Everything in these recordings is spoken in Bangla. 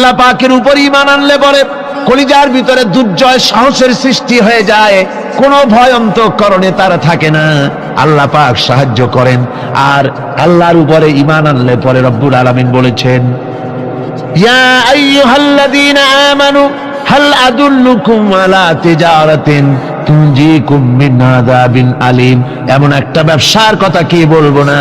আল্লাহ পাকের উপর ঈমান আনলে পরে কলিজার ভিতরে দুর্জয় সাহসের সৃষ্টি হয়ে যায়, কোনো ভয় অন্তঃকরণে তার থাকে না। আল্লাহ পাক সাহায্য করেন। আর আল্লাহর উপরে ঈমান আনলে পরে রব্বুল আলামিন বলেছেন, ইয়া আইয়ুহাল্লাযীনা আমানু হাল আদুল্লুকুম আলা তিজারাতিন তুনজিকুম মিন আযাবিন আলীম। এমন একটা ব্যবসার কথা কি বলবো না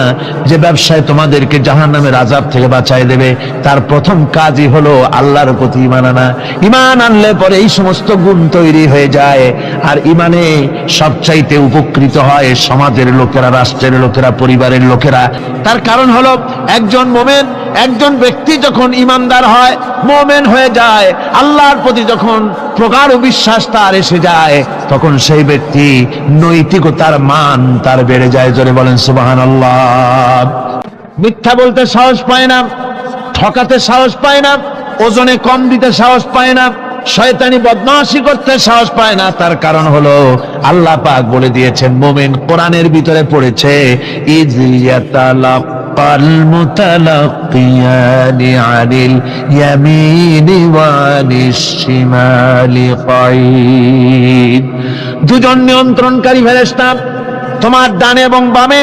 যে ব্যবসায় তোমাদেরকে জাহান্নামের আযাব থেকে বাঁচায় দেবে। তার প্রথম কাজই হলো আল্লাহর প্রতি ঈমান আনা। ঈমান আনলে পরে এই সমস্ত গুণ তৈরি হয়ে যায়। আর ঈমানে সবচাইতে উপকৃত হয় সমাজের লোকেরা, রাষ্ট্রের লোকেরা, পরিবারের লোকেরা। তার কারণ হলো একজন মুমিন, একজন ব্যক্তি যখন ঈমানদার হয়, মুমিন হয়ে যায়, আল্লাহর প্রতি যখন প্রগাঢ় বিশ্বাস তার এসে যায়, তখন সেই ব্যক্তি নৈতিকতার মান তার বেড়ে যায়। জোরে বলেন সুবহানাল্লাহ। মিথ্যা বলতে সাহস পায় না, ঠকাতে সাহস পায় না, ওজনে কম দিতে সাহস পায় না, শয়তানি বদমাশি করতে সাহস পায় না। তার কারণ হলো আল্লাহ পাক বলে দিয়েছেন, মুমিন কোরআনের ভিতরে পড়েছে, ইয ইয়াতালাক্কাল মুতালাক্কিয়ানি আনিল ইয়ামিনি ওয়া আনিশ শিমালি কাঈদ। দুজন নিয়ন্ত্রণকারী ফেরেশতা তোমার ডানে এবং বামে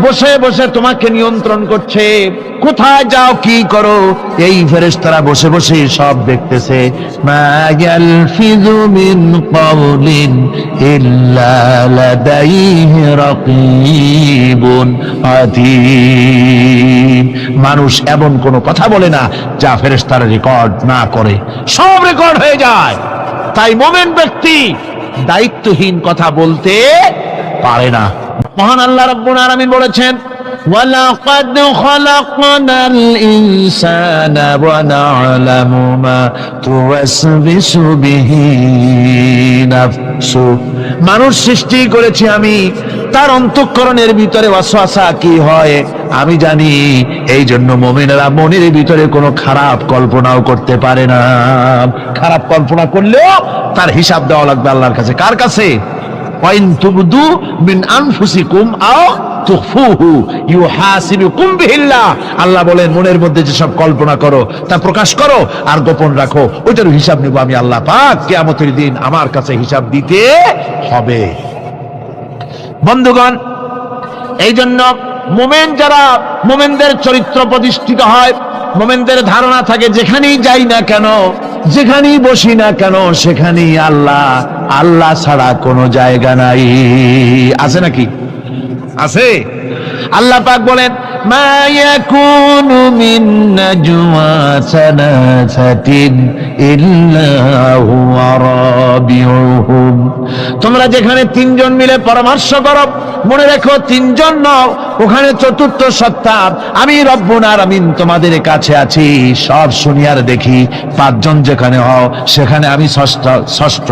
বসে বসে তোমাকে নিয়ন্ত্রণ করছে। কোথায় যাও, কি করো, এই ফেরেশতারা বসে বসে সব দেখতেছে। মা ইয়ালফিযু মিন কাওলিন ইল্লা লাদাইহি রাকীবুন আতীদ। মানুষ এমন কোন কথা বলে না যা ফেরেশতারা রেকর্ড না করে, সব রেকর্ড হয়ে যায়। তাই মুমিন ব্যক্তি দায়িত্বহীন কথা বলতে পারে না। মহান আল্লাহ রাব্বুল আলামিন বলেছেন, ওয়ালাকাদ খালাকনাল ইনসানা ওয়া না'লামু মা তুওয়াসবিসু বিহি নাফসু। মানুষ সৃষ্টি করেছি আমি, তার অন্তঃকরণের ভিতরে ওয়াসওয়াসা কি হয় আমি জানি। এই জন্য মুমিনেরা মনের ভিতরে কোনো খারাপ কল্পনাও করতে পারে না। খারাপ কল্পনা করলেও তার হিসাব দেওয়া লাগবে আল্লাহর কাছে। কার কাছে? ওয়াইন তুবদু মিন আনফুসিকুম আও তুখফুহু ইউহাসিবুকুম বিহিল্লাহ। আল্লাহ বলেন, মনের মধ্যে যে সব কল্পনা করো তা প্রকাশ করো আর গোপন রাখো, ওইটার হিসাব নেব আমি আল্লাহ পাক। কিয়ামতের দিন আমার কাছে হিসাব দিতে হবে। বন্ধুগণ, এই জন্য মুমিন যারা, মুমিনদের চরিত্র প্রতিষ্ঠিত হয়, মুমিনদের ধারণা থাকে যেখানেই যাই না কেন, যেখানেই বসি না কেন, সেখানেই আল্লাহ, আল্লাহ ছাড়া কোনো জায়গা নাই। আছে নাকি? আছে। আল্লাহ পাক বলেন, মা ইয়াকুনু মিন নাজওয়া সালাসাতিন ইল্লা হুয়া রাবিউহুম। তোমরা যেখানে তিনজন মিলে পরামর্শ করো, মনে রেখো তিনজন নও, ওখানে চতুর্থ সত্তা আমি রব্বুল আলামিন তোমাদের কাছে আছি। সব শুনি আর দেখি। পাঁচজন যেখানে হও সেখানে আমি ষষ্ঠ।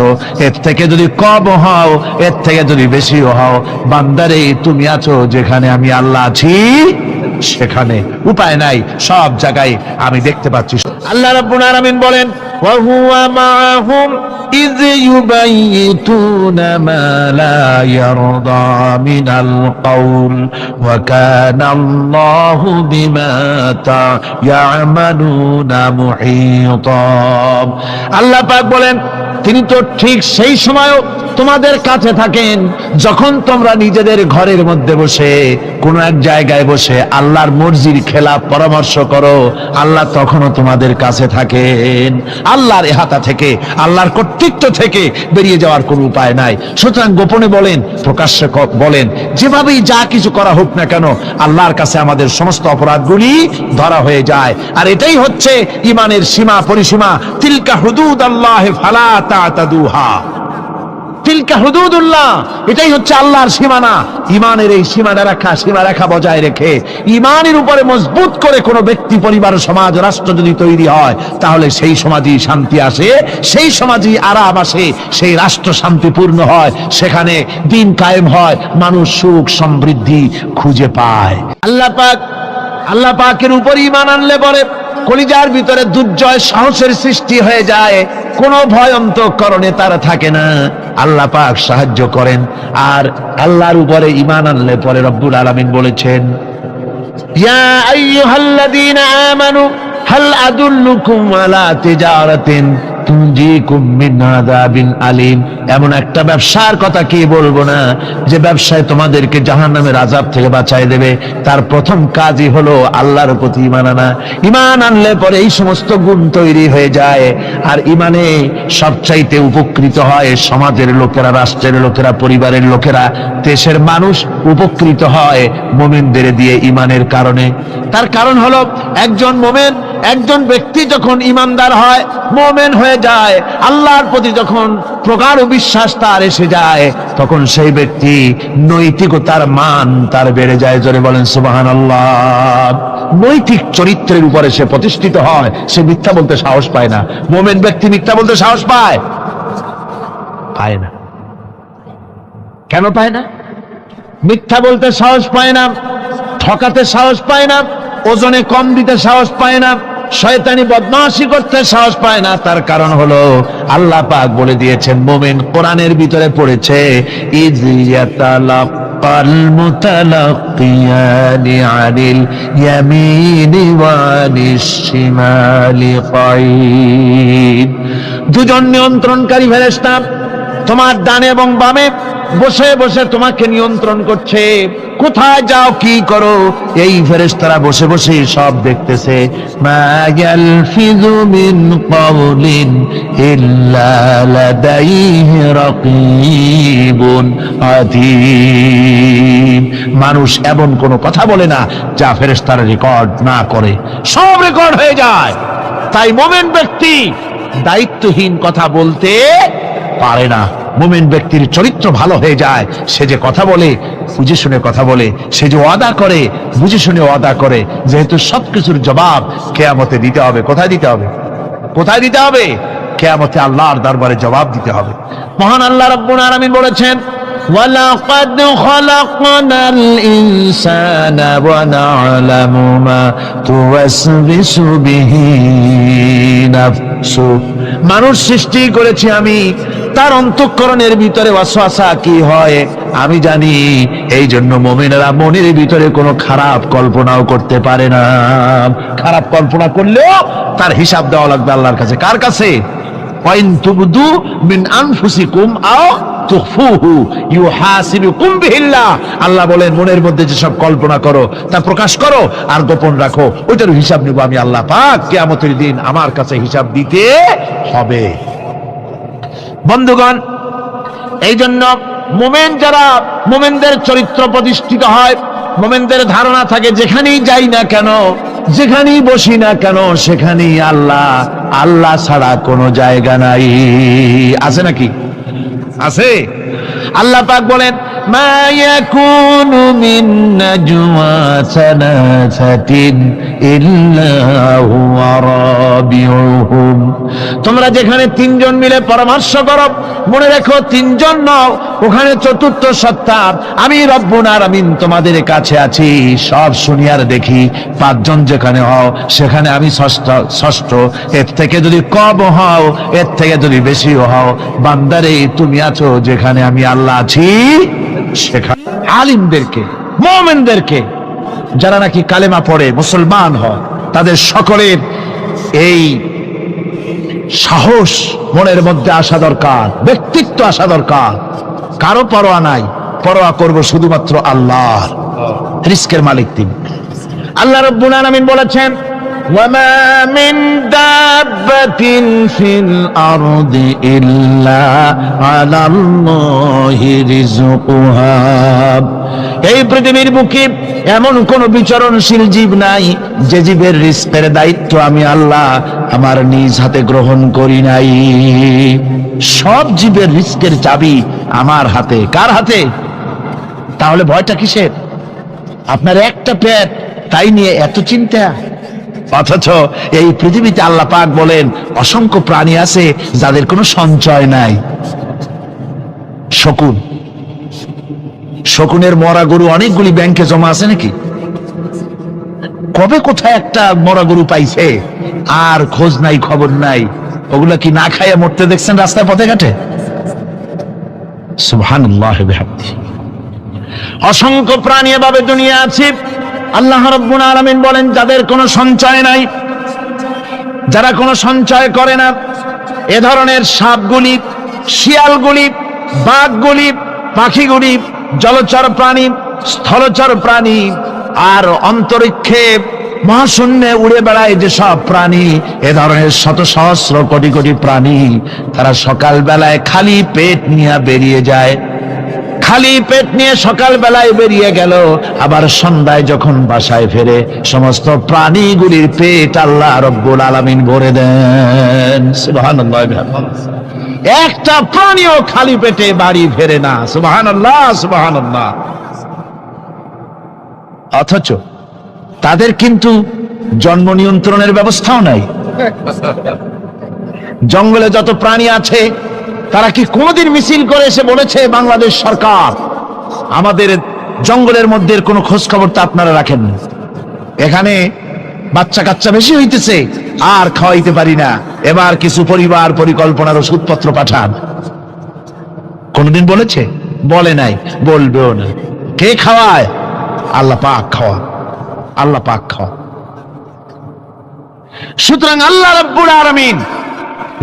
এর থেকে যদি কম হও, এর থেকে যদি বেশিও হও, বান্দারে তুমি আছো যেখানে আমি আল্লাহ আছি সেখানে। উপায় নাই, সব জায়গায় আমি দেখতে পাচ্ছি। আল্লাহ রাব্বুল আলামিন বলেন, ওয়া হুয়া মাআহুম ইয ইউবাইতুনা মা লা ইয়ারদা মিনাল কাউল ওয়া কানা আল্লাহু বিমা তা'মালুনা মুহীতা। আল্লাহ পাক বলেন, তিনি তো ঠিক সেই সময়ও তোমাদের কাছে থাকেন যখন তোমরা নিজেদের ঘরের মধ্যে বসে কোন এক জায়গায় বসে আল্লাহর মর্জির খেলাফ পরামর্শ করো। আল্লাহ তখনও তোমাদের কাছে থাকেন। আল্লাহর ইহাতা থেকে, আল্লাহর কর্তৃত্ব থেকে বেরিয়ে যাওয়ার কোনো উপায় নাই। সুতরাং গোপনে বলেন, প্রকাশ্যে বলেন, যেভাবেই যা কিছু করা হোক না কেন, আল্লাহর কাছে আমাদের সমস্ত অপরাধগুলি ধরা হয়ে যায়। আর এটাই হচ্ছে ঈমানের সীমা পরিসীমা। তিলকা হুদুদাল্লাহ ফালা তা'তাদুহা। তিলকা হুদুদুল্লাহ, এটাই হচ্ছে আল্লাহর সীমানা। ঈমানের এই সীমারেখা বজায় রেখে ঈমানের উপরে মজবুত করে কোনো ব্যক্তি, পরিবার, সমাজ, রাষ্ট্র যদি তৈরি হয়, তাহলে সেই সমাজই শান্তি আসে, সেই সমাজই আরাম আসে, সেই রাষ্ট্র শান্তিপূর্ণ হয়, সেখানে দিন কায়েম হয়, মানুষ সুখ সমৃদ্ধি খুঁজে পায়। আল্লাহ পাকের উপর ঈমান আনলে পরে কলিজার ভিতরে দুর্জয় সাহসের সৃষ্টি হয়ে যায়, কোনো ভয় অন্তঃকরণে তার থাকে না। আল্লাহ পাক সাহায্য করেন। আর আল্লাহর উপরে ঈমান আনলে পরে রব্বুল আলামিন বলেছেন, ইয়া আইয়ুহাল্লাযীনা আমানু হাল আদুল্লুকুম আলা তিজারাতিন তুনজিকুম মিন আযাবিন আলীম, এমন একটা ব্যবসার কথা কি বলবো না যে ব্যবসায় তোমাদেরকে জাহান্নামের আযাব থেকে বাঁচায় দেবে। তার প্রথম কাজই হলো আল্লাহর প্রতি ঈমান আনা। ঈমান আনলে পরে এই সমস্ত গুণ তৈরি হয়ে যায়। আর ঈমানে সবচাইতে উপকৃত হয় সমাজের লোকেরা, রাষ্ট্রের লোকেরা, পরিবারের লোকেরা, দেশের মানুষ উপকৃত হয় মুমিনদের দিয়ে ঈমানের কারণে। তার কারণ হলো একজন মুমিন, একজন ব্যক্তি যখন ঈমানদার হয়, মুমিন হয়ে যায়, আল্লাহর প্রতি যখন প্রগাঢ় বিশ্বাস তার এসে যায়, তখন সেই ব্যক্তি নৈতিকতার মান তার বেড়ে যায়। জোরে বলেন সুবহানাল্লাহ। নৈতিক চরিত্রের উপরে সে প্রতিষ্ঠিত হয়, সে মিথ্যা বলতে সাহস পায় না। মুমিন ব্যক্তি মিথ্যা বলতে সাহস পায়? পায় না। কেন পায় না? মিথ্যা বলতে সাহস পায় না, ঠকাতে সাহস পায় না, ওজনে কম দিতে সাহস পায় না, শয়তানি বদমাশি করতে সাহস পায় না। তার কারণ হলো আল্লাহ পাক বলে দিয়েছেন, মুমিন কোরআনের ভিতরে পড়েছে, ইয ইয়াতালাক্কাল মুতালাক্কিয়ানি আনিল ইয়ামিনি ওয়া আনিশ শিমালি কাঈদ। দুজন নিয়ন্ত্রণকারী ফেরেশতা তোমার ডানে এবং বামে বসে বসে তোমাকে নিয়ন্ত্রণ করছে। কোথায় যাও, কি করো, এই ফেরেশতারা বসে বসে সব দেখতেছে। মা ইয়ালফিযু মিন কাওলিন ইল্লা লাদাইহি রাকীবুন আতীদ। মানুষ এমন কোনো কথা বলে না যা ফেরেশতারা রেকর্ড না করে, সব রেকর্ড হয়ে যায়। তাই মুমিন ব্যক্তি দায়িত্বহীন কথা বলতে পারে না। মুমিন ব্যক্তির চরিত্র ভালো হয়ে যায়। সে যে কথা বলে বুঝে শুনে কথা বলে, সে যে ওয়াদা করে বুঝে শুনে ওয়াদা করে। যেহেতু সবকিছুর জবাব কিয়ামতে দিতে হবে। কোথায় দিতে হবে? কোথায় দিতে হবে? কিয়ামতে আল্লাহর দরবারে জবাব দিতে হবে। মহান আল্লাহ রাব্বুল আলামিন বলেছেন, ওয়ালাকাদ খালাকনাল ইনসানা ওয়া না'লামু মা তুওয়াসবিসু বিহি নাফসু। মানুষ সৃষ্টি করেছি আমি, তার অন্তঃকরণের ভিতরে ওয়াসওয়াসা কি হয় আমি জানি। এই জন্য মুমিনেরা মনের ভিতরে কোনো খারাপ কল্পনাও করতে পারে না। খারাপ কল্পনা করলেও তার হিসাব দেওয়া লাগবে আল্লাহর কাছে। কার কাছে? ওয়াইন তুবদু মিন আনফুসিকুম আও তুখফুহু ইউহাসিবুকুম বিহিল্লাহ। আল্লাহ বলেন, মনের মধ্যে যেসব কল্পনা করো তা প্রকাশ করো আর গোপন রাখো, ওইটার হিসাব নেব আমি আল্লাহ পাক। কিয়ামতের দিন আমার কাছে হিসাব দিতে হবে। বন্ধুগণ, এই জন্য মুমিন যারা, মুমিনদের চরিত্র প্রতিষ্ঠিত হয়, মুমিনদের ধারণা থাকে যেখানেই যাই না কেন, যেখানেই বসি না কেন, সেখানেই আল্লাহ, আল্লাহ ছাড়া কোনো জায়গা নাই। আছে নাকি? আছে। আল্লাহ পাক বলেন, মা ইয়াকুনু মিন নাজওয়া সালাসাতিন ইল্লা হুয়া রাবিউহুম। তোমরা যেখানে তিনজন মিলে পরামর্শ করো, মনে রেখো তিনজন নও, ওখানে চতুর্থ সত্তা আমি রব্বুল আলামিন তোমাদের কাছে আছি। সব শুনি আর দেখি। পাঁচজন যেখানে হও সেখানে আমি ষষ্ঠ। এর থেকে যদি কম হও, এর থেকে যদি বেশিও হও, বান্দারে তুমি আছো যেখানে আমি আল্লাহ আছি সেখানে। আলিমদেরকে, মুমিনদেরকে, যারা নাকি কালেমা পড়ে মুসলমান হয়, তাদের সকলের এই সাহস মনের মধ্যে আসা দরকার, ব্যক্তিত্ব আসা দরকার। কারো পরোয়া নাই, পরোয়া করব শুধুমাত্র আল্লাহর। রিজকের মালিক তিনি। আল্লাহ রাব্বুল আলামিন বলেছেন, ওয়ামা মিন দাব্বাতিন ফিল আরদি ইল্লা আলাল্লাহি রিজকুহা। এই পৃথিবীর বুকে এমন কোন বিচরণশীল জীব নাই যে জীবের রিজকের দায়িত্ব আমি আল্লাহ আমার নিজ হাতে গ্রহণ করি নাই। সব জীবের রিজকের চাবি আমার হাতে। কার হাতে? তাহলে ভয়টা কিসের? আপনার একটা পেট, তাই নিয়ে এত চিন্তা। অথচ এই পৃথিবীতে আল্লাহ পাক বলেন অসংখ্য প্রাণী আছে যাদের কোনো সঞ্চয় নাই। শকুন, শকুনের মরা গরু অনেকগুলি ব্যাংকে জমা আছে নাকি? কবে কোথায় একটা মরা গরু পাইছে আর খোঁজ নাই, খবর নাই। ওগুলা কি না খাইয়া মরতে দেখছেন রাস্তায় পথে ঘাটে? সুবহানাল্লাহ বিহামদিহি। অসংখ্য প্রাণী এভাবে দুনিয়া আছে। আল্লাহ রাব্বুল আলামিন বলেন যাদের কোনো সঞ্চয় নাই, যারা কোনো সঞ্চয় করে না, এ ধরনের সাপগুলি, শিয়ালগুলি, বাঘগুলি, পাখিগুলি, জলচর প্রাণী, স্থলচর প্রাণী আর অন্তরিক্ষে মহাশূন্যে উড়ে বেড়ায় যেসব প্রাণী, এ ধরনের শত সহস্র কোটি কোটি প্রাণী, তারা সকাল বেলায় খালি পেট নিয়ে বেরিয়ে যায়। খালি পেট নিয়ে সকাল বেলায় বেরিয়ে গেল, আবার সন্ধ্যায় যখন বাসায় ফেরে সমস্ত প্রাণীগুলির পেট আল্লাহ রব্বুল আলামিন ভরে দেন। সুবহানাল্লাহ। একটা প্রাণীও খালি পেটে বাড়ি ফেরে না। সুবহানাল্লাহ, সুবহানাল্লাহ। অথচ তাদের কিন্তু জন্ম নিয়ন্ত্রণের ব্যবস্থাও নাই। জঙ্গলে যত প্রাণী আছে তারা কি কোনোদিন মিছিল করে এসে বলেছে বাংলাদেশ সরকার আমাদের জঙ্গলের মধ্যে কোনো খোঁজ খবর তো আপনারা রাখেন না, এখানে বাচ্চা কাচ্চা বেশি হইতেছে আর খাওয়াইতে পারি না, এবার কিছু পরিবার পরিকল্পনার ওষুধপত্র পাঠান? কোনদিন বলেছে? বলে নাই, বলবেও না। কে খাওয়ায়? আল্লাহ পাক খাওয়া, আল্লাহ পাক খাওয়া। সুতরাং আল্লাহ রাব্বুল আলামিন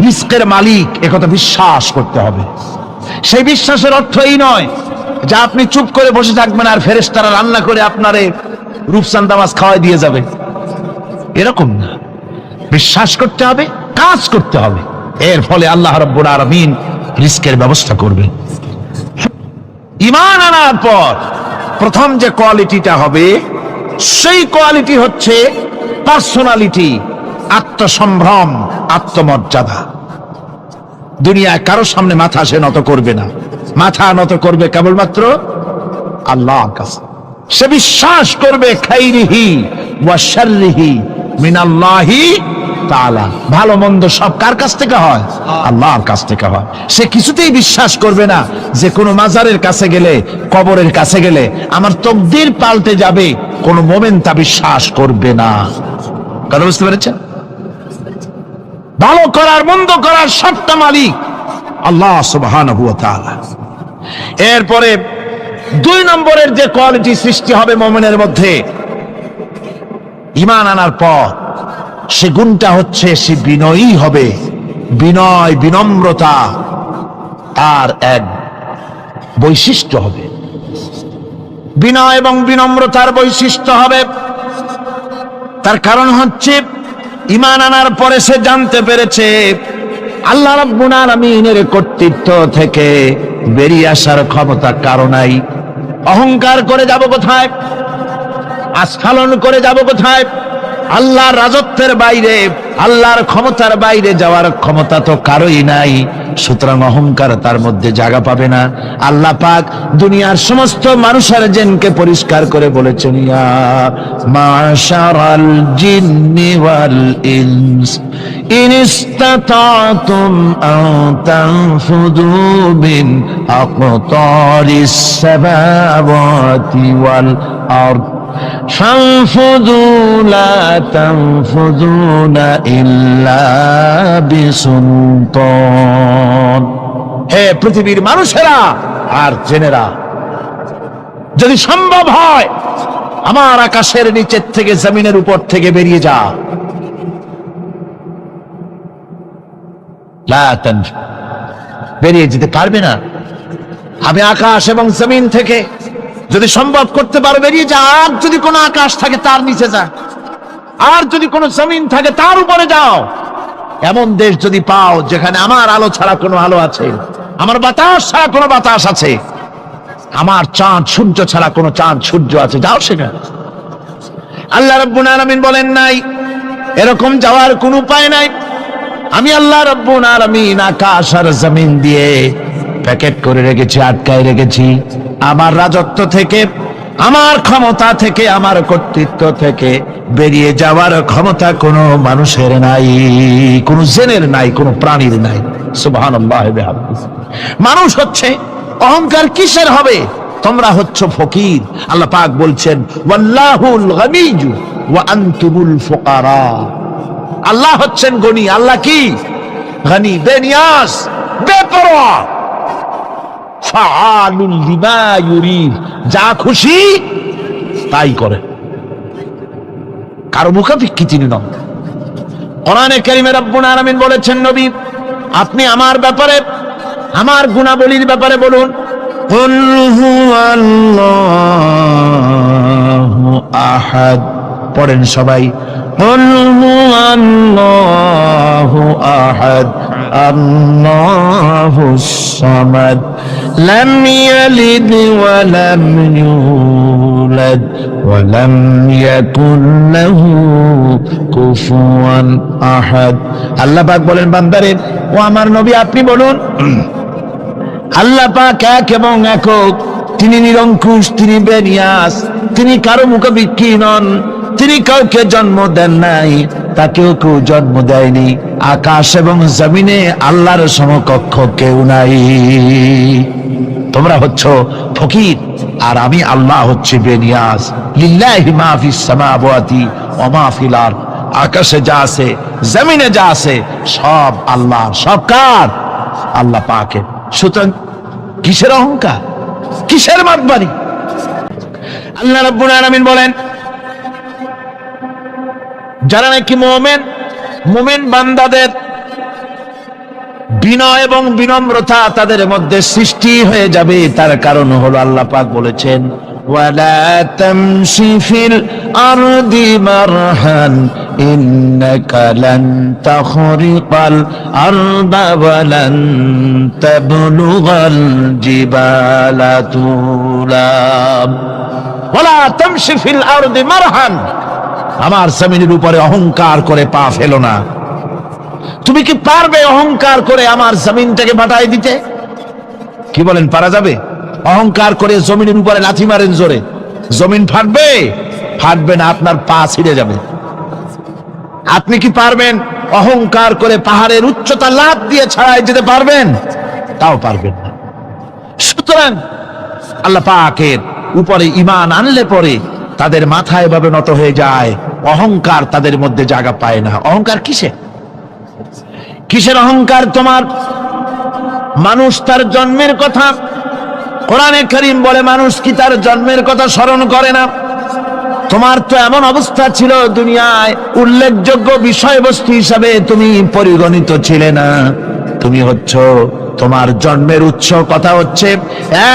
রিজকের মালিক, একথা বিশ্বাস করতে হবে। সেই বিশ্বাসের অর্থ এই নয় যে আপনি চুপ করে বসে থাকবেন আর ফেরেশতারা রান্না করে আপনারে রূপচাঁদা মাছ খাওয়াই দিয়ে যাবে, এরকম না। বিশ্বাস করতে হবে, কাজ করতে হবে, এর ফলে আল্লাহ রাব্বুল আলামিন রিজকের ব্যবস্থা করবেন। ঈমান আনার পর প্রথম যে কোয়ালিটিটা হবে, সেই কোয়ালিটি হচ্ছে পার্সোনালিটি, আত্মসম্ভ্রম, আত্মমর্যাদা। দুনিয়ায় কারোর সামনে মাথা সে নত করবে না, মাথা নত করবে কেবলমাত্র আল্লাহর কাছে। সে বিশ্বাস করবে খাইরিহি ওয়া শাররিহি মিনাল্লাহি তাআলা, ভালো মন্দ সব কার কাছ থেকে হয়? আল্লাহর কাছ থেকে হয়। সে কিছুতেই বিশ্বাস করবে না যে কোনো মাজারের কাছে গেলে, কবরের কাছে গেলে আমার তকদির পাল্টে যাবে, কোনো মোমেন তা বিশ্বাস করবে না। কথা বুঝতে পেরেছেন? ভালো করার মন্দ করার সবটা মালিক আল্লাহ সুবহানাহু ওয়া তাআলা। এরপরে 2 নম্বরের যে কোয়ালিটি সৃষ্টি হবে মুমিনের মধ্যে ঈমান আনার পর, সে গুণটা হচ্ছে সে বিনয়ী হবে। বিনয়, বিনম্রতা তার এক বৈশিষ্ট্য হবে। বিনয় এবং বিনম্রতার বৈশিষ্ট্য হবে। তার কারণ হচ্ছে ঈমান আনার পরে সে জানতে পেরেছে আল্লাহ রাব্বুল আলামিনের কর্তৃত্ব থেকে বেরিয়ে আসার ক্ষমতা কারো নাই। অহংকার করে যাব কোথায়? আস্ফালন করে যাব কোথায়? আল্লাহর রাজত্বের বাইরে, আল্লাহর ক্ষমতার বাইরে যাওয়ার ক্ষমতা তো কারোই নাই। সুতরাং অহংকার তার মধ্যে জায়গা পাবে না। আল্লাহ পাক দুনিয়ার সমস্ত মানুষের জিনকে পরিষ্কার করে বলেছেন, ইয়া মাশারাল জিন্নি ওয়াল ইনস ইন ইসতাতাতুম আন তানফুযু মিন আকতারিস সামাওয়াতি ওয়াল আরদ فانفذوا لا تنفذون إلا بسلطان। হে পৃথিবীর মানুষেরা আর জেনেরা, যদি সম্ভব হয় আমার আকাশের নিচের থেকে, জমিনের উপর থেকে বেরিয়ে যা। লা তানফু, বেরিয়ে যেতে পারবে না। আমি আকাশ এবং জমিন থেকে যদি সম্ভব করতে পারো বেরিয়ে যা। আর যদি কোনো আকাশ থাকে তার নিচে যা, আর যদি কোনো জমিন থাকে তার উপরে যাও। এমন দেশ যদি পাও যেখানে আমার আলো ছাড়া কোনো আলো আছে, আমার বাতাস ছাড়া কোনো বাতাস আছে, আমার চাঁদ সূর্য ছাড়া কোনো চাঁদ সূর্য আছে, যাও সেখানে। আল্লাহ রাব্বুল আলামিন বলেন নাই এরকম যাওয়ার কোনো উপায় নাই। আমি আল্লাহ রাব্বুল আলামিন আকাশ আর জমিন দিয়ে প্যাকেট করে রেখেছি, আটকায় রেখেছি। আমার রাজত্ব থেকে, আমার ক্ষমতা থেকে, আমার কর্তৃত্ব থেকে বেরিয়ে যাওয়ার ক্ষমতা কোনো মানুষের নাই, কোনো জিনের নাই, কোনো প্রাণীর নাই। সুবহানাল্লাহ। মানুষ হচ্ছে অহংকার কিসের হবে? তোমরা হচ্ছ ফকির। আল্লাহ পাক বলছেন ওয়াল্লাহুল গানিয়্যু ওয়া আনতুমুল ফুকারা। আল্লাহ হচ্ছেন গনি। আল্লাহ কি? গনি, বেনিয়াজ, বেপরোয়া। ফাআলুল লিমা ইউরিদ, যা খুশি তাই করে, কারো মুখাপেক্ষী তিনি নন। কোরআনে কারীমে রব্বুল আলামিন বলেছেন, নবী আপনি আমার ব্যাপারে, আমার গুণাবলীর ব্যাপারে বলুন। কুল হুয়াল্লাহু আহাদ, পড়েন সবাই। কুল হুয়াল্লাহু আহাদ আল্লাহুস সামাদ লাম ইয়ালিদ ওয়া লাম ইউলাদ ওয়া লাম ইয়াকুল লাহু কুফুয়ান আহাদ। আল্লাহ পাক বলেন, বান্দারে ও আমার নবী আপনি বলুন, আল্লাহ পাক এক এবং একক, তিনি নিরঙ্কুশ, তিনি বেনিয়াস, তিনি কারো মুখাপেক্ষী নন, তিনি কাউকে জন্ম দেন নাই, তাকেও কেউ জন্ম দেয়নি। আকাশ এবং জমিনে আল্লাহর সমকক্ষ কেউ নাই। তোমরা হচ্ছ ফকির আর আমি আল্লাহ হচ্ছে বেনিয়াস। লিল্লাহি মা ফিস সামাওয়াতি ওয়া মা ফিল আরদ, আকাশে যা আছে জমিনে যা আছে সব আল্লাহ। সব কার? আল্লাহ পাকের। সুতরাং কিসের অহংকার, কিসের মাতবাড়ি? আল্লাহ রাব্বুল আলামিন বলেন, যারা নাকি মুমিন বান্দাদের বিনয় এবং বিনম্রতা তাদের মধ্যে সৃষ্টি হয়ে যাবে, তার কারণ হলো আল্লাহ পাক বলেছেন, ওয়ালা তামশি ফিল আরদি মারহান ইন্নাকা লান তাখরিকাল আরদা ওয়া লান তাবলুগাল জিবালা তুলা। ওয়ালা তামশি ফিল আরদি মারহান, আমার জমিনের উপরে অহংকার করে পা ফেলো না। তুমি কি পারবে অহংকার করে আমার জমিনটাকে বাটাই দিতে? কি বলেন, পারা যাবে? অহংকার করে জমিনের উপরে লাথি মারেন জোরে, জমিন ফাটবে? ফাটবে না, আপনার পা ছিঁড়ে যাবে। আপনি কি পারবেন অহংকার করে পাহাড়ের উচ্চতা লাফ দিয়ে ছাড়াই যেতে পারবেন? তাও পারবেন না। সুতরাং আল্লাহ পাকের উপরে ঈমান আনলে পরে তাদের মাথা এভাবে নত হয়ে যায়, অহংকার তাদের মধ্যে জায়গা পায় না। অহংকার কিসের অহংকার তোমার? মানুষ তার জন্মের কথা, কোরআনে কারীম বলে, মানুষ কি তার জন্মের কথা স্মরণ করে না? তোমার তো এমন অবস্থা ছিল, দুনিয়ায় উল্লেখযোগ্য বিষয়বস্তু হিসাবে তুমি পরিগণিত ছিলে না। তুমি হচ্ছ, তোমার জন্মের উৎস কথা হচ্ছে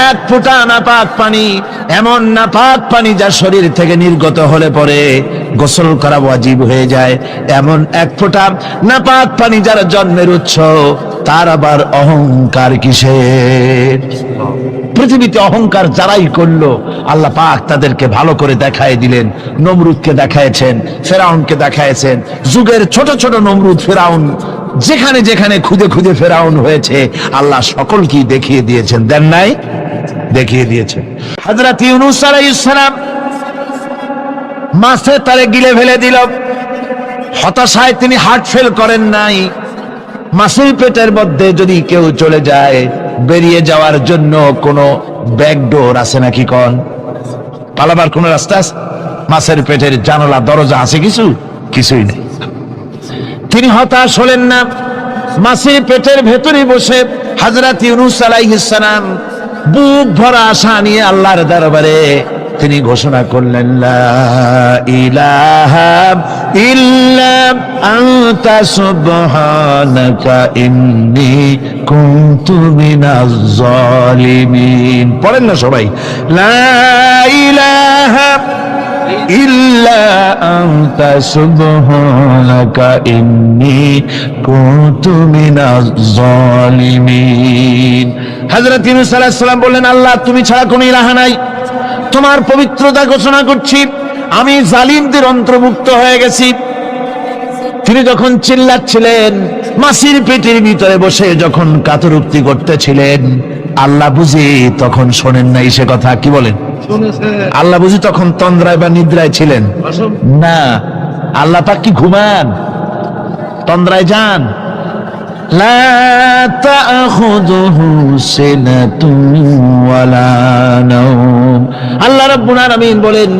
এক ফোঁটা নাপাক পানি, এমন নাপাক পানি যা শরীর থেকে নির্গত হলে পরে গোসল করা ওয়াজিব হয়ে যায়। এমন এক ফোঁটা নাপাক পানি যার জন্মের উৎস, তার আবার অহংকার কিসের? পৃথিবীতে অহংকার যারাই করলো আল্লাহ পাক তাদেরকে ভালো করে দেখায় দিলেন। নমরুদকে দেখায়ছেন, ফেরাউনকে দেখায়ছেন, যুগের ছোট ছোট নমরুদ ফেরাউন যেখানে যেখানে খুদে খুদে ফেরাউন হয়েছে আল্লাহ সকলকেই দেখিয়ে দিয়েছেন। দেন নাই? দেখিয়ে দিয়েছেন। হযরত ইউনূস আলাইহিস সালাম মাছে তারে গিলে ফেলে দিল, হতাশায় তিনি হার্ট ফেল করেন নাই। মাছের পেটের মধ্যে যদি কেউ চলে যায়, বেরিয়ে যাওয়ার জন্য কোনো ব্যাকডোর আছে নাকি? কোন পালাবার কোন রাস্তা আছে? মাছের পেটের জানালা দরজা আছে? কিছুই নেই। তিনি হতাশ হলেন না, মাছের পেটের ভেতরে বসে হযরত ইউনূস আলাইহিস সালাম বুক ভরা আশা নিয়ে আল্লাহর দরবারে তিনি ঘোষণা করলেন, লা ইলাহা ইল্লা আনতা সুবহানাকা ইন্নী কুনতু মিনাজ জালিমিন। পড়েন না সবাই, লা ইলাহা ইল্লা আনতা সুবহানাকা ইন্নী কুনতু মিনাজ জালিমিন। হযরত ইউনূস আলাইহিস সালাম বললেন, আল্লাহ তুমি ছাড়া কোনো ইলাহ নাই, তোমার পবিত্রতা ঘোষণা করছি, আমি জালিমদের অন্তর্ভুক্ত হয়ে গেছি। তিনি যখন চিল্লাচ্ছিলেন, মাছির পেটের ভিতরে বসে যখন কাতরুক্তি করতেছিলেন, আল্লাহ বুঝি তখন শোনেন নাই সে কথা? কি বলেন? আল্লাহ বুঝি তখন তন্দ্রায় বা নিদ্রায় ছিলেন না? আল্লাহ পাক কি ঘুমান? তন্দ্রায় যান? লা তাখুযুহু সিনাতুন ওয়ালা নাওম। আল্লাহ রাব্বুল আলামিন বলেন,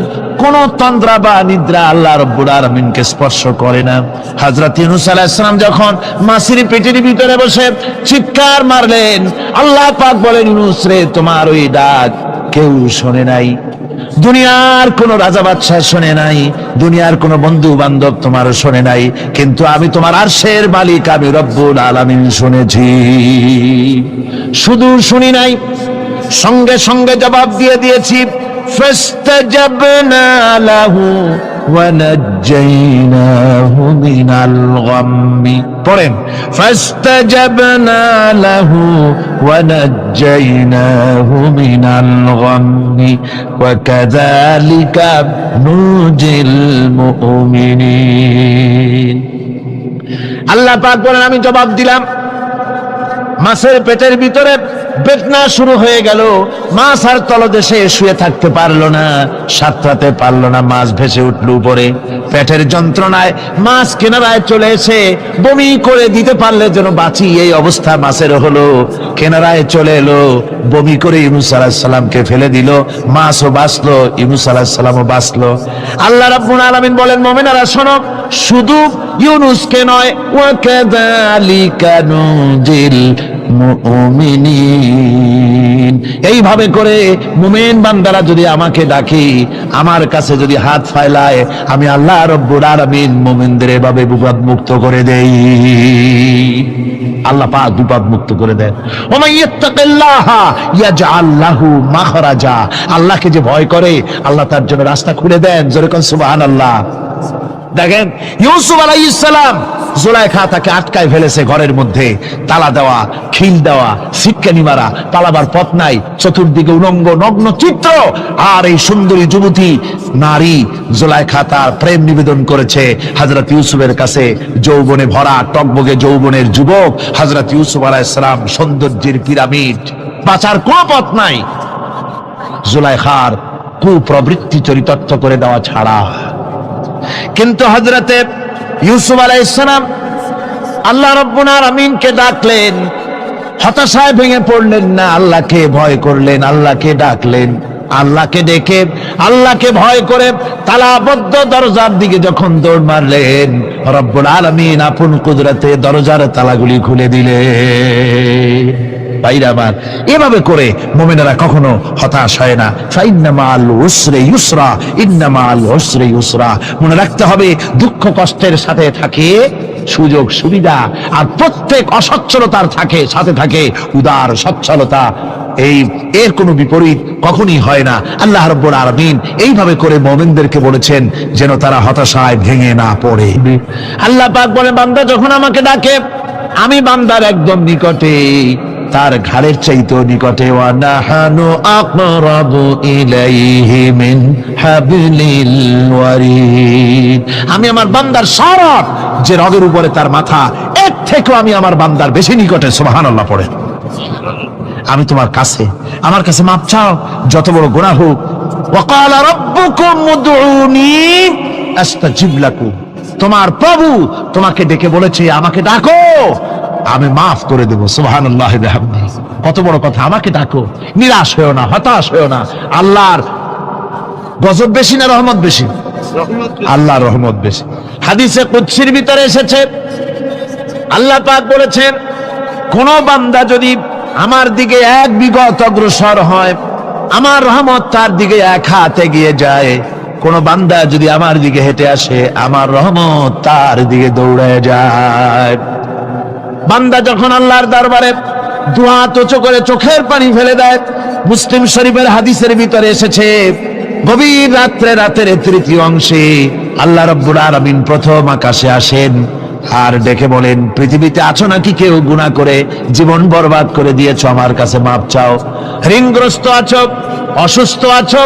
কোন তন্দ্রা বা নিদ্রা আল্লাহ রাব্বুল আলামিনকে স্পর্শ করে না। হযরত ইউনূস আলাইহিস সালাম যখন মাছের পেটের ভিতরে বসে চিৎকার মারলেন, আল্লাহ পাক বলেন, ইউনূস রে, তোমার ওই ডাক কেউ শোনে নাই, দুনিয়ার কোন রাজা বাদশাহ শোনে নাই, দুনিয়ার কোন বন্ধু বান্ধব তোমার শোনে নাই, কিন্তু আমি তোমার আরশের মালিক আমি রব্বুল আলামিন শুনেছি। শুধু শুনি নাই, সঙ্গে সঙ্গে জবাব দিয়ে দিয়েছি। ফাস্তাজাবনা লাহু ওয়া নাজ্জাইনাহু মিনাল গাম্মি। পড়েন, ফাস্তাজাবনা লাহু ওয়া নাজ্জাইনাহু মিনাল গাম্মি ওয়া কাযালিকা নুজিল মুমিনিন। আল্লাহ পাক বলেন, আমি জবাব দিলাম। মাছের পেটের ভিতরে বেদনা শুরু হয়ে গেল, মাছ আর তলদেশে শুয়ে থাকতে পারলো না, সাঁতরাতে পারলো না, মাছ ভেসে উঠল উপরে। পেটের যন্ত্রণায় মাছ কিনারায় চলে এসে বমি করে দিতে পারলে যেন বাঁচি, এই অবস্থা মাছের হলো। কিনারায় চলে এলো, বমি করে ইউনূস আলাইহিস সালামকে ফেলে দিল, মাছও বাঁচলো, ইউনূস আলাইহিস সালামও বাঁচলো। আল্লাহ রাব্বুল আলামিন বলেন, মুমিনেরা শোনো, শুধু ইউনূসকে নয়, ওয়া কাযালিকা নুজিল মুমিনিন। এইভাবে করে মুমিন বান্দারা যদি আমাকে ডাকে, আমার কাছে যদি হাত ফাইলায়, আমি আল্লাহ রব্বুল আলামিন মুমিনদের এভাবে বিপদ মুক্ত করে দেই। আল্লাহ পাক বিপদ মুক্ত করে দেন। ওয়া মান ইয়াত্তাকিল্লাহা ইয়াজআল লাহু মাখরাজা। আল্লাহকে যে ভয় করে, আল্লাহ তার জন্য রাস্তা খুলে দেন। জোরে কোন সুবহানাল্লাহ। দেখেন, ইউসুফ আলাইহিস সালাম, জুলাইখা তাকে আটকায় ফেলেছে ঘরের মধ্যে, তালা দেওয়া, খিল দেওয়া, সিটকানি মারা, পালাবার পথ নাই, চতুর্দিকে উলঙ্গ নগ্ন চিত্র। আর এই সুন্দরী যুবতী নারী জুলাইখা তার প্রেম নিবেদন করেছে হযরত ইউসুফের কাছে। যৌবনে ভরা টকবগে যৌবনের যুবক হযরত ইউসুফ আলাইহিস সালাম, সৌন্দর্যের পিরামিড, বাঁচার কোনো পথ নাই জুলাইখার কুপ্রবৃত্তি চরিতার্থ করে দেওয়া ছাড়া। কিন্তু হযরতে ইউসুফ আলাইহিস সালাম আল্লাহ রাব্বুল আলামিনকে ডাকলেন, হতাশায় ভেঙে পড়লেন না, আল্লাহকে ভয় করলেন, আল্লাহকে ডাকলেন। আল্লাহকে ডেকে, আল্লাহকে ভয় করে তালাবদ্ধ দরজার দিকে যখন দৌড় মারলেন, রব্বুল আলামিন আপন কুদরতে দরজার তালাগুলি খুলে দিলেন। ভাইরা আমার, এভাবে করে মুমিনেরা কখনো হতাশ হয় না। ফাইন্না মাআল উসরি ইউসরা, ইন্না মাআল উসরি ইউসরা। মনে রাখতে হবে, দুঃখ কষ্টের সাথে থাকে সুযোগ সুবিধা, আর প্রত্যেক অসচ্ছলতার সাথে থাকে উদার সচ্ছলতা। এর কোনো বিপরীত কখনই হয় না। আল্লাহ রাব্বুল আলামিন এইভাবে করে মুমিনদেরকে বলেছেন যেন তারা হতাশায় ভেঙে না পড়ে। আল্লাহ পাক বলেন, বান্দা যখন আমাকে ডাকে, আমি বান্দার একদম নিকটে, তার ঘাড়ের চাইতেও নিকটে। ওয়া নাহানু আকরাবু ইলাইহি মিন হাবলিল ওয়ারিদ। আমি আমার বান্দার শরফ, যে রগের উপরে তার মাথা, এর থেকেও আমি আমার বান্দার বেশি নিকটে। সুবহানাল্লাহ পড়ে। আমি তোমার কাছে, আমার কাছে মাপ চাও, যত বড় গুনাহ হোক। ওয়া ক্বালা রাব্বুকুম উদউনি আস্তাজিব লাকুম। তোমার প্রভু তোমাকে ডেকে বলেছে, আমাকে ডাকো, আমি মাফ করে দেব। সুবহানাল্লাহ বিহামদিহি। কত বড় কথা, আমাকে ডাকো, নিরাশ হয়েও না, হতাশ হয়েও না। আল্লাহর গজব বেশি না রহমত বেশি? আল্লাহর রহমত বেশি। হাদিসে কুদসির ভিতরে এসেছে, আল্লাহ পাক বলেছেন, কোন বান্দা যদি আমার দিকে এক বিগত অগ্রসর হয়, আমার রহমত তার দিকে এক হাত এগিয়ে যায়। কোন বান্দা যদি আমার দিকে হেঁটে আসে, আমার রহমত তার দিকে দৌড়ে যায়। বান্দা যখন আল্লাহর দরবারে দুহাত উঁচু করে চোখের পানি ফেলে দেয়, মুসলিম শরীফের হাদিসের ভিতরে এসেছে, গভীর রাতের তৃতীয় অংশে আল্লাহ রাব্বুল আলামিন প্রথম আকাশে আসেন আর ডেকে বলেন, পৃথিবীতে আছো নাকি কেউ গুনাহ করে জীবন বরবাদ করে দিয়েছো, আমার কাছে মাপ চাও। ঋণগ্রস্ত আছো, অসুস্থ আছো,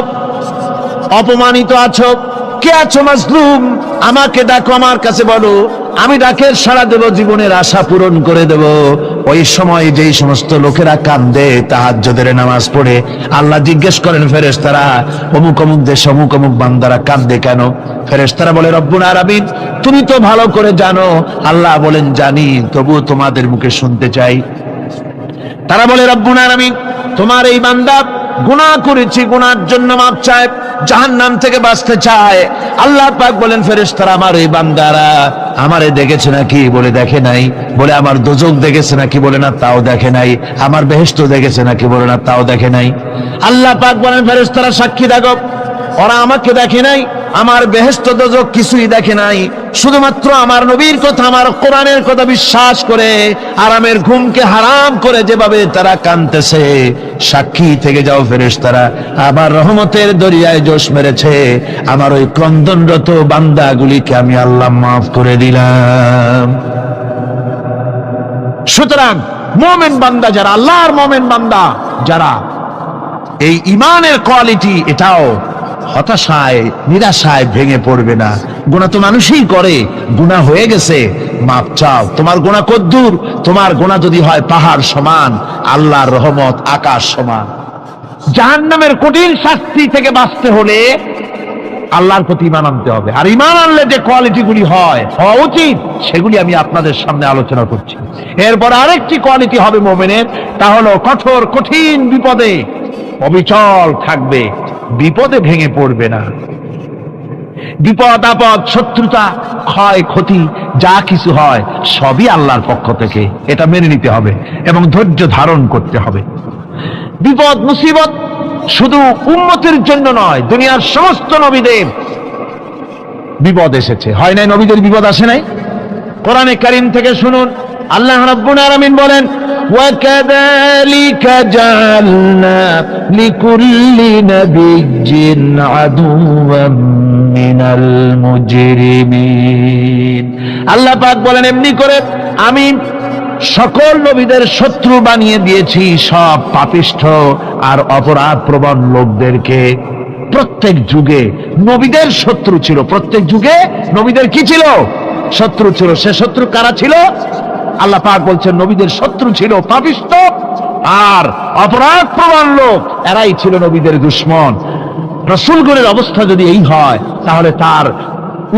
অপমানিত আছো, কে আছো মাজলুম, আমাকে ডাকো, আমার কাছে বলো, আমি ডাকের সাড়া দেব, জীবনের আশা পূরণ করে দেব। ওই সময় যেই সমস্ত লোকেরা কান্দে তাহাজ্জুদের নামাজ পড়ে, আল্লাহ জিজ্ঞেস করেন ফেরেশতারা, অমুক অমুক দেশ অমুক অমুক বান্দারা কান্দে কেন? ফেরেশতারা বলে, রব্বুল আলামিন তুমি তো ভালো করে জানো। আল্লাহ বলেন, জানি, তবু তোমাদের মুখে শুনতে চাই। তারা বলে, রব্বুল আলামিন তোমার এই বান্দা গুনাহ করেছে, গুনার জন্য মাপ চায়। জাহান্নাম থেকে বাঁচতে চায়, আল্লাহ পাক বলেন ফেরেশতারা আমার এই বান্দারা আমারে দেখেছে নাকি? বলে দেখে নাই। বলে আমার দোজখ দেখেছে নাকি? বলে না, তাও দেখে নাই। আমার বেহেশত দেখেছে নাকি? বলে না, তাও দেখে নাই। আল্লাহ পাক বলেন ফেরেশতারা সাক্ষী থাকো, ওরা আমাকে দেখে নাই, আমার বেহেশত দোজখ কিছুই দেখে নাই, শুধুমাত্র আমার নবীর কথা, আমার কোরআনের কথা বিশ্বাস করে আরামের ঘুমকে হারাম করে যেভাবে তারা কাঁদতেছে, সাক্ষী থেকে যাও ফেরেশতারা, আমার রহমতের দরিয়ায় জোশ মেরেছে, আমার ওই ক্রন্দনরত বান্দাগুলিকে আমি আল্লাহ মাফ করে দিলাম। সুতরাং মুমিন বান্দা যারা, আল্লাহর মুমিন বান্দা যারা, এই ঈমানের কোয়ালিটি, এটাও হতাশায় নিরাশায় ভেঙে পড়বে না। গুনাহ তো মানুষই করে, গুনাহ হয়ে গেছে, মাপ চাও। তোমার গুনাহ কদ্দুর? তোমার গুনাহ যদি হয় পাহাড় সমান, আল্লাহর রহমত আকাশ সমান। জাহান্নামের কঠিন শাস্তি থেকে বাঁচতে হলে আল্লাহর প্রতি ঈমান আনতে হবে। আর ঈমান আনলে যে কোয়ালিটিগুলি হওয়া উচিত, সেগুলি আমি আপনাদের সামনে আলোচনা করছি। এরপর আরেকটি কোয়ালিটি হবে মুমিনের, তা হলো কঠোর কঠিন বিপদে অবিচল থাকবে, বিপদে ভেঙে পড়বে না। বিপদ আপদ, শত্রুতা, ক্ষয় ক্ষতি যা কিছু হয় সবই আল্লাহর পক্ষ থেকে, এটা মেনে নিতে হবে এবং ধৈর্য ধারণ করতে হবে। বিপদ মুসিবত শুধু উম্মতের জন্য নয়, দুনিয়ার সমস্ত নবীদের বিপদ এসেছে, হয় নাই? নবীদের বিপদ আসে নাই? কোরআনে কারীম থেকে শুনুন, আল্লাহ রাব্বুল আলামিন বলেন, وَكَذَلِكَ جَعَلْنَا لِكُلِّ نَبِيٍّ عَدُوًّا مِنَ الْمُجْرِمِينَ। আল্লাহ পাক বলেন, এমনি করে আমি সকল নবীদের শত্রু বানিয়ে দিয়েছি সব পাপিষ্ঠ আর অপরাধ প্রবণ লোকদেরকে। প্রত্যেক যুগে নবীদের শত্রু ছিল, প্রত্যেক যুগে নবীদের কি ছিল? শত্রু ছিল। সে শত্রু কারা ছিল? আল্লাহ পাক বলছেন নবীদের শত্রু ছিল পাপিষ্ঠ আর অপরাধ প্রবণ লোক, এরাই ছিল নবীদের দুশমন। রাসূলগণের অবস্থা যদি এই হয়, তাহলে তার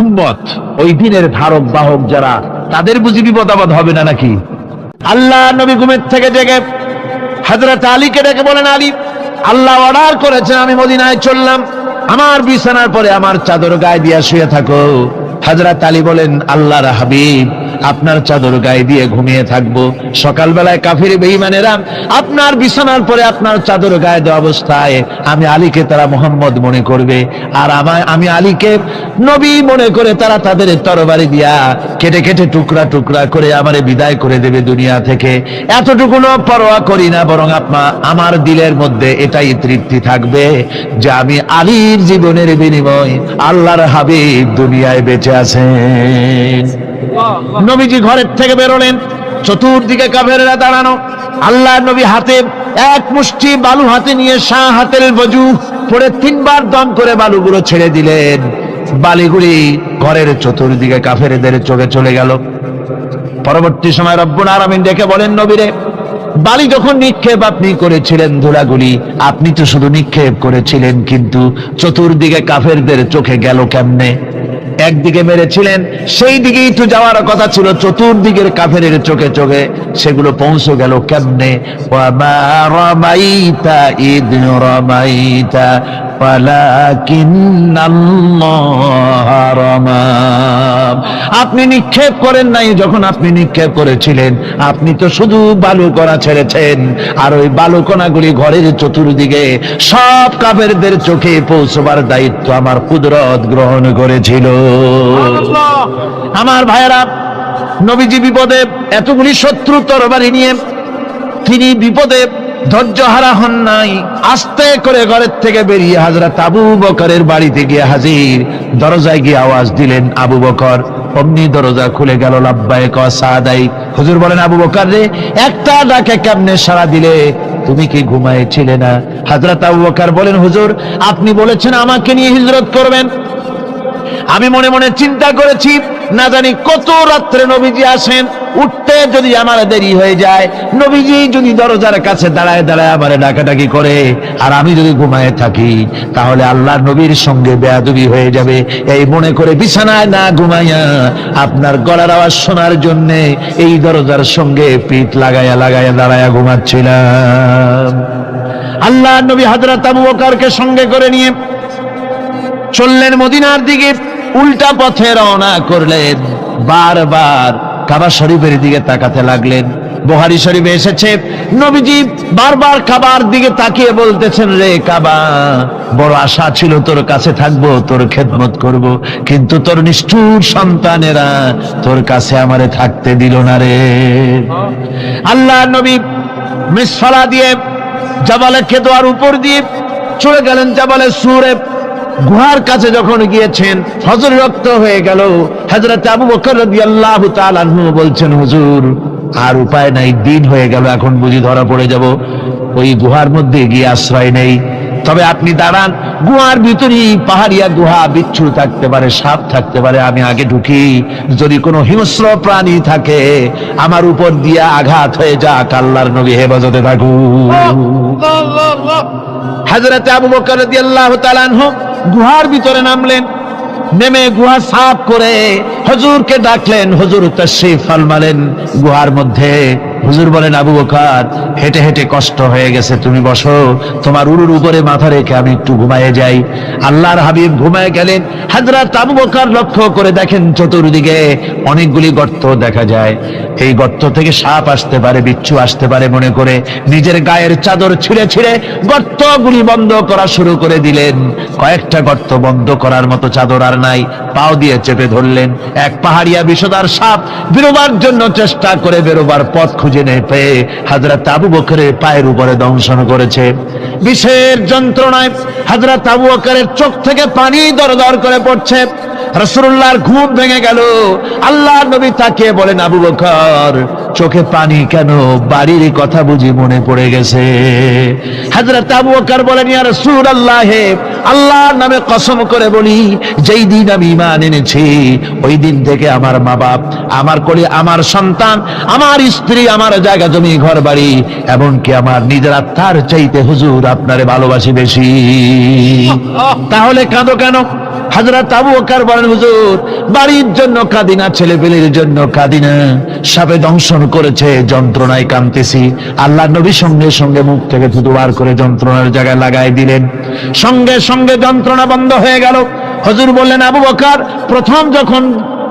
উম্মত, ওই দিনের ধারক বাহক যারা, তাদের বুঝি বিপদ আপদ হবে না নাকি? আল্লাহ নবী ঘুমের থেকে জেগে হযরত আলীকে ডেকে বলেন, আলী, আল্লাহ অর্ডার করেছেন আমি মদিনায় চললাম, আমার বিছানার পরে আমার চাদর গায়ে দিয়ে শুয়ে থাকো। হযরত আলী বলেন, আল্লাহর হাবিব, আপনার চাদর গায়ে দিয়ে ঘুমিয়ে থাকবো। সকালবেলায় কাফির বেঈমানেরা আপনার বিছানার পরে আপনার চাদর গায়ে দেওয়া অবস্থায় আমি আলীকে তারা মুহাম্মদ মনে করবে, আর আমি আলীকে নবী মনে করে তারা তাদের তরবারি দিয়া কেটে কেটে টুকরা টুকরা করে আমারে বিদায় করে দেবে দুনিয়া থেকে। এতটুকুনো পরোয়া করি না, বরং আমার দিলের মধ্যে এটাই তৃপ্তি থাকবে যে আমি আলীর জীবনের বিনিময় আল্লাহর হাবিব দুনিয়ায় বেঁচে আছেন। নবীজি ঘরের থেকে বেরোলেন, চতুর্দিকে কাফেররা দাঁড়ানো। আল্লাহ নবী হাতে এক মুষ্টি বালু হাতে নিয়ে হাতের বজু পড়ে 3 বার দম করে বালুগুলো ছেড়ে দিলেন। বালিগুলি ঘরের চতুর্দিকে কাফেরদের চোখে চলে গেল। পরবর্তী সময় রব্বুল আলামিন ডেকে বলেন, নবীরে, বালি যখন নিক্ষেপ আপনি করেছিলেন, ধুলাগুলি আপনি তো শুধু নিক্ষেপ করেছিলেন, কিন্তু চতুর্দিকে কাফেরদের চোখে গেল কেমনে? একদিকে মেরেছিলেন, সেই দিকেই তো যাওয়ার কথা ছিল, চতুর্দিকের কাফেরের চোখে চোখে সেগুলো পৌঁছে গেল কেমনে? ওয়ামা রামাইতা ইদ রামাইতা ওয়ালাকিন্নাল্লাহ রামা। আপনি নিক্ষেপ করেন নাই, যখন আপনি নিক্ষেপ করেছিলেন আপনি তো শুধু বালুকণা ছেড়েছেন, আর ওই বালুকণাগুলি ঘরের চতুর্দিকে সব কাফেরদের চোখে পৌঁছবার দায়িত্ব আমার কুদরত গ্রহণ করেছিল। আমার ভাইয়েরা, নবীজি বিপদে, এতগুলি শত্রু তরবারি নিয়ে তিনি বিপদে ধৈর্য হারা হন নাই। আস্তে করে ঘরের থেকে বেরিয়ে হযরত আবু বকরের বাড়িতে গিয়ে হাজির। দরজায় গিয়ে আওয়াজ দিলেন, আবু বকর। অমনি দরজা খুলে গেল, লাব্বাইক ওয়া সাদাইক। হুজুর বলেন, আবু বকর রে, একটা ডাকে কেমনে সাড়া দিলে? তুমি কি ঘুমাইছিলে না? হযরত আবু বকর বলেন, হুজুর, আপনি বলেছেন আমাকে নিয়ে হিজরত করবেন, আমি মনে মনে চিন্তা করেছি, না জানি কত রাত্রে নবীজি আসেন, উঠতে যদি আমার দেরি হয়ে যায়, নবীজি যদি দরজার কাছে দাঁড়ায় দাঁড়ায় আমারে ডাকাডাকি করে, আর আমি যদি ঘুমায় থাকি, তাহলে আল্লাহর নবীর সঙ্গে বেয়াদবি হয়ে যাবে। এই মনে করে বিছানায় না ঘুমাইয়া আপনার গলার আওয়াজ শোনার জন্য এই দরজার সঙ্গে পিঠ লাগাইয়া লাগাইয়া দাঁড়াইয়া ঘুমাচ্ছিলাম। আল্লাহর নবী হযরত আবু বকরকে সঙ্গে করে নিয়ে চললেন মদিনার দিকে, উল্টা পথে রওনা করলেন। বারবার কাবা শরীফের দিকে তাকাতে লাগলেন। বুখারী শরীফে এসেছে, নবীজি বারবার কাবার দিকে তাকিয়ে বলতেছেন, রে কাবা, বড় আশা ছিল তোর কাছে থাকবো, তোর খেদমত করব, কিন্তু তোর নিষ্ঠুর সন্তানেরা তোর কাছে আমারে থাকতে দিল না রে। আল্লাহ নবী মিসফালা দিয়ে জাবালে কেদোয়ার উপর দিয়ে চলে গেলেন জাবালে সুরে। গুহার কাছে যখন গিয়েছেন, ফজর রক্ত হয়ে গেল। হযরত আবু বকর রাদিয়াল্লাহু তাআলা আনহু বলছেন, হুজুর আর উপায় নাই, দিন হয়ে গেল, এখন বুঝি ধরা পড়ে যাব, ওই গুহার মধ্যে গিয়ে আশ্রয় নেই। তবে আপনি দাঁড়ান, গুহার ভিতরেই পাহাড়িয়া গুহা, বিচ্ছু থাকতে পারে, সাপ থাকতে পারে, আমি আগে ঢুকি, যদি কোনো হিংস্র প্রাণী থাকে আমার উপর দিয়ে আঘাত হয়ে যাক, আল্লাহর নবী হেফাজতে থাকুন। হযরত আবু বকর রাদিয়াল্লাহু তাআলা আনহু গুহার ভিতরে নামলেন। নেমে গুহা সাফ করে হুজুরকে ডাকলেন। হুজুর তাশরীফ ফরমালেন গুহার মধ্যে। হুজুর বলেন, আবু বকর, হেঁটে হেঁটে কষ্ট হয়ে গেছে, তুমি বসো, তোমার উরুর উপরে মাথা রেখে আমি একটু ঘুমায়ে যাই। আল্লাহর হাবিব ঘুমায়ে গেলেন। হযরত আবু বকর লক্ষ্য করে দেখেন চতুর্দিকে অনেকগুলি গর্ত দেখা যায়। এই গর্ত থেকে সাপ আসতে পারে, বিচ্ছু আসতে পারে মনে করে নিজের গায়ের চাদর ছিঁড়ে ছিঁড়ে গর্তগুলি বন্ধ করা শুরু করে দিলেন। কয়েকটা গর্ত বন্ধ করার মতো চাদর আর নাই, পাও দিয়ে চেপে ধরলেন। এক পাহাড়িয়া বিষধর সাপ বেরোবার জন্য চেষ্টা করে বেরোবার পথ খুঁজে নেই পেয়ে হযরত আবু বকরের পায়ের উপরে দংশন করেছে। বিষের যন্ত্রণায় হযরত আবু বকরের চোখ থেকে পানি দরদর করে পড়ছে। রাসূলুল্লাহর ঘুম ভেঙে গেল। আল্লাহর নবী তাকিয়ে বলেন, আবু বকর, চোখে পানি কেন? বাড়ির কথা বুঝি মনে পড়ে গেছে? হযরত আবু বকর বলেন, ইয়া রাসূলুল্লাহ, আল্লাহর নামে কসম করে বলি, যেই দিন আমি ঈমান এনেছি ওই দিন থেকে আমার মা বাপ, আমার কোলে আমার সন্তান, আমার স্ত্রী, আমার জায়গা জমি ঘর বাড়ি, এমনকি আমার নিজের আত্মার চাইতে হুজুর আপনারে ভালোবাসি বেশি। তাহলে কাঁদো কেন? হযরত আবু বকর বলেন, হুজুর, বাড়ির জন্য কাঁদি না, ছেলেপেলের জন্য কাঁদি না, সাপে দংশন করেছে, যন্ত্রণায় কাঁদতেছি। আল্লাহ নবী সঙ্গে সঙ্গে মুখ থেকে থুতু বার করে যন্ত্রণার জায়গায় লাগাই দিলেন। সঙ্গে সঙ্গে যন্ত্রণা বন্ধ হয়ে গেল। হুজুর বললেন, আবু বকর, প্রথম যখন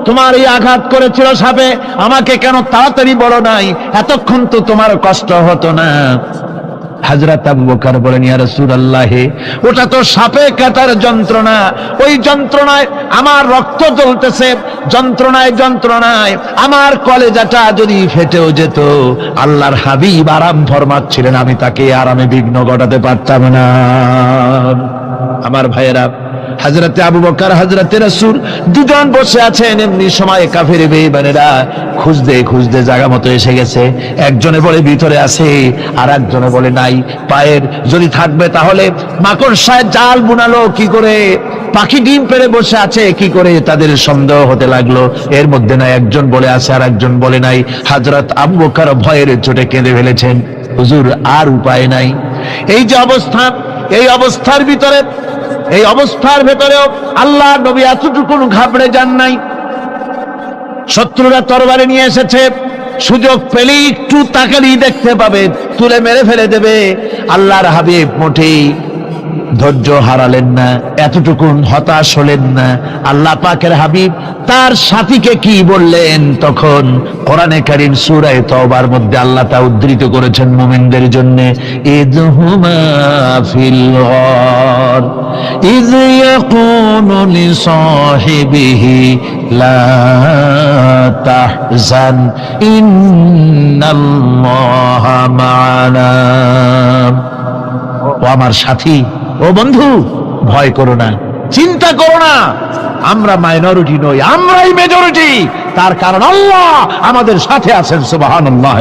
তোমার এই আঘাত করেছিল সাপে, আমাকে কেন তাড়াতাড়ি বলো নাই? এতক্ষণ তো তোমার কষ্ট হতো না। হযরত আবু বকর বলেন, ইয়া রাসূলুল্লাহ, ওটা তো সাপে কাটার যন্ত্রণা, ওই যন্ত্রণায় আমার রক্ত জ্বলতেছে, যন্ত্রণায় যন্ত্রণায় আমার কলেজাটা যদি ফেটেও যেত, আল্লাহর হাবিব আরাম ফরমাচ্ছিলেন, আমি তাকে আরামে বিঘ্ন ঘটাতে পারতাম না। আমার ভাইয়েরা, হযরতে আবু বকর, হযরতে রাসূল দুজন বসে আছেন। এমনি সময় কাফের বেঈমানেরা খুঁজতে খুঁজতে জায়গা মতো এসে গেছে। একজনে বলে ভিতরে আছে, আর একজনে বলে নাই। পায়ের যদি থাকবে তাহলে মাকড়সায় জাল বুনালো কি করে, পাখি ডিম পেড়ে বসে আছে কি করে, তাদের সন্দেহ হতে লাগলো। এর মধ্যে না একজন বলে আছে আর একজন বলে নাই। হযরত আবু বকর ভয়ের চোটে কেঁদে ফেলেছেন, হুজুর আর উপায় নাই। এই যে অবস্থা, এই অবস্থার ভিতরে, এই অবস্থার ভেতরেও আল্লাহ নবী এতটুকু ঘাবড়ে যান নাই। শত্রুরা তরবারি নিয়ে এসেছে, সুযোগ পেলেই একটু তাকালেই দেখতে পাবে, তুলে মেরে ফেলে দেবে। আল্লাহর হাবিব মোটেই ধৈর্য হারালেন না, এতটুকু হতাশ হলেন না। আল্লাহ পাকের হাবিব তার সাথীকে কি বললেন তখন? কোরআনে কারীম সূরা তাওবার মধ্যে আল্লাহ তা উদ্ধৃত করেছেন মুমিনদের জন্য, ইযহুমা ফিল গার ইয ইয়াকুনু লিসাহিবিহি লা তাহজান ইন্নাল্লাহা মা'ানা। ও আমার সাথী, ও বন্ধু, ভয় করো না, চিন্তা করো না, আমরা মাইনরিটি নই, আমরাই মেজরিটি। তার কারণ আল্লাহ আমাদের সাথে আছেন। সুবহানাল্লাহ,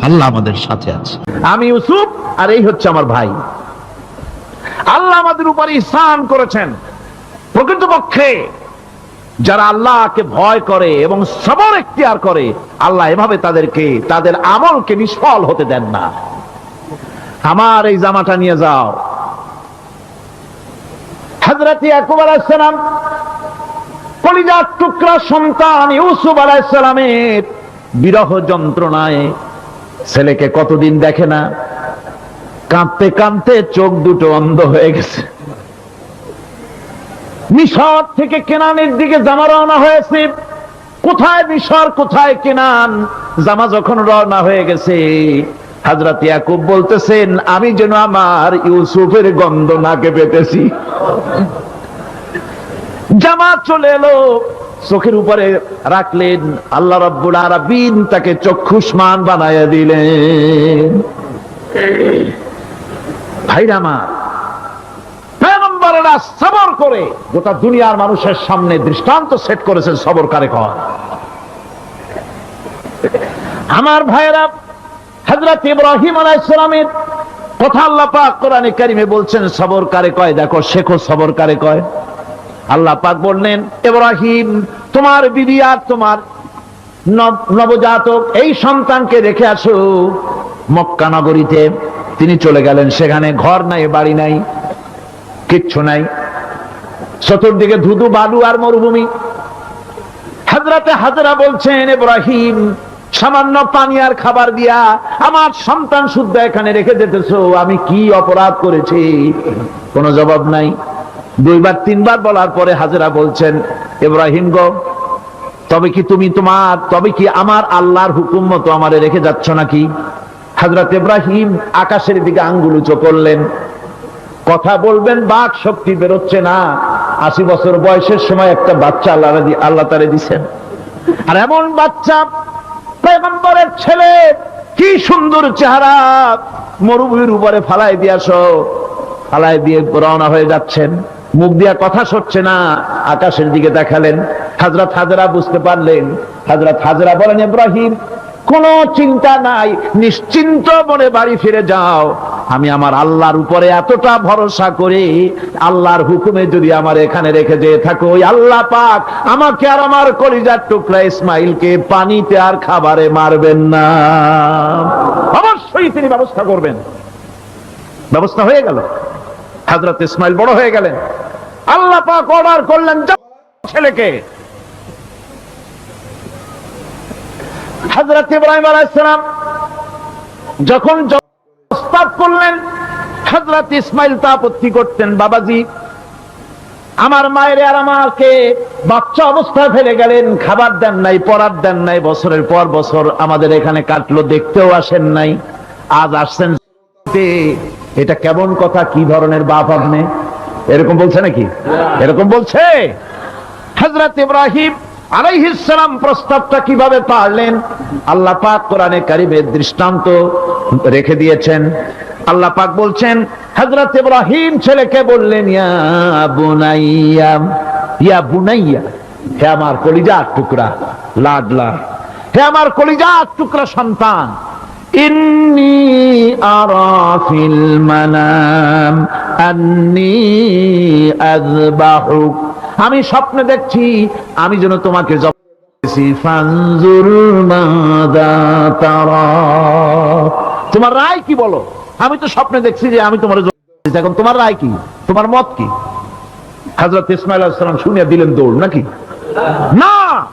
আল্লাহ আমাদের সাথে আছে। আমি ইউসুফ আর এই হচ্ছে আমার ভাই। আল্লাহ আমাদের উপর ইহসান করেছেন। প্রকৃতপক্ষে যারা আল্লাহকে ভয় করে এবং সবর ইখতিয়ার করে, আল্লাহ এভাবে তাদেরকে, তাদের আমলকে নিষ্ফল হতে দেন না। আমার এই জামাটা নিয়ে যাও। হযরত ইয়াকুব আলাইহিস সালাম, কলিজার টুকরা সন্তান ইউসুফ আলাইহিস সালামের বিরহ যন্ত্রণায় ছেলেকে কতদিন দেখে না, কাঁদতে কাঁদতে চোখ দুটো অন্ধ হয়ে গেছে। মিশর থেকে কেনানের দিকে জামা রওনা হয়েছে। কোথায় মিশর, কোথায় কেনান? জামা যখন রওনা হয়ে গেছে, হযরত ইয়াকুব বলতেছেন, আমি যেন আমার ইউসুফের গন্ধ নাকে পেতেছি। জামা চলে এলো, চোখের উপরে রাখলেন, আল্লাহ রাব্বুল আলামিন তাকে চক্ষুষ্মান বানায়া দিলেন। ভাইরা আমার, পয়গম্বরেরা সবর করে গোটা দুনিয়ার মানুষের সামনে দৃষ্টান্ত সেট করেছেন সবর কারে কয়। আমার ভাইরা, হযরত ইব্রাহিম আলাইহিস সালামের কথা আল্লাহ পাক কোরআনে কারিমে বলছেন সবর কারে কয়। দেখো, শেখো সবর কারে কয়। আল্লাহ পাক বললেন, ইব্রাহিম, তোমার বিবি আর তোমার নবজাতক এই সন্তানকে রেখে আসো মক্কা নগরীতে। তিনি চলে গেলেন, সেখানে ঘর নাই, বাড়ি নাই, কিচ্ছু নাই, চতুর্দিকে ধুধু বালু আর মরুভূমি। হযরতে হাজরা বলছেন, ইব্রাহিম, সামান্য পানি আর খাবার দিয়া আমার সন্তান শুদ্ধ এখানে রেখে যেতেছো, আমি কি অপরাধ করেছি? কোনো জবাব নাই। দুইবার তিনবার বলার পরে হাজরা বলছেন, ইব্রাহিম গো, তবে কি আমার আল্লাহর হুকুম মতো আমারে রেখে যাচ্ছ নাকি? হযরত ইব্রাহিম আকাশের দিকে আঙ্গুল উঁচু করলেন। কথা বলবেন, বাক শক্তি বেরোচ্ছে না। 80 বছর বয়সের সময় একটা বাচ্চা আল্লাহ তারে দিছেন। আর এমন বাচ্চা, পয়গম্বরের ছেলে, কি সুন্দর চেহারা, মরুভূমির উপরে ফালাই দিয়ে রওনা হয়ে যাচ্ছেন। মুখ দিয়া কথা সরছে না, আকাশের দিকে দেখালেন। হযরত হাজরা বুঝতে পারলেন। হযরত হাজরা বলেন, ইব্রাহিম, কোনো চিন্তা নাই, নিশ্চিন্ত মনে বাড়ি ফিরে যাও। আমি আমার আল্লাহর উপরে এতটা ভরসা করি, আল্লাহর হুকুমে যদি আমার এখানে রেখে যেয়ে থাকো, ওই আল্লাহ পাক আমাকে আর আমার কলিজার টুকরা ইসমাইলকে পানিতে আর খাবারে মারবেন না, অবশ্যই তিনি ব্যবস্থা করবেন। ব্যবস্থা হয়ে গেল। হযরত ইসমাইল বড় হয়ে গেলেন। আল্লাহ পাক অর্ডার করলেন, ছেলেকে। হযরত ইব্রাহিম আলাইহিস সালাম যখন প্রস্তাব করলেন, হযরত ইসমাইল তা আপত্তি করতেন, বাবাজি, আমার মায়ের আর আমাকে বাচ্চা অবস্থায় ফেলে গেলেন, খাবার দেন নাই, পরার দেন নাই, বছরের পর বছর আমাদের এখানে কাটলো, দেখতেও আসেন নাই, আজ আসছেন। এটা কেমন কথা? কি ধরনের বাপ আপনি? এরকম বলছে নাকি? এরকম বলছে? হযরত ইব্রাহিম আলাইহিস সালাম প্রস্তাবটা কিভাবে পারলেন? আল্লাহ পাক কোরআনে কারিমে দৃষ্টান্ত রেখে দিয়েছেন। আল্লাহ পাক বলছেন, হযরত ইব্রাহিম ছেলেকে বললেন, ইয়া বুনাইয়া, ইয়া বুনাইয়া, হে আমার কলিজার টুকরা, লাডলা, হে আমার কলিজার টুকরা সন্তান, ইন্নী আরা ফিল মানাম আন্নী আযবাহুক, আমি স্বপ্নে দেখছি আমি যেন তোমাকে জবাই করতেছি। ফানজুর মাযা তারা, তোমার রায় কি বলো? আমি তো স্বপ্নে দেখছি যে আমি তোমার জবাই করতেছি, এখন তোমার রায় কি, তোমার মত কি? হযরত ইসমাঈল আলাইহিস সালাম শুনিয়া দিলেন দৌড়, নাকি না,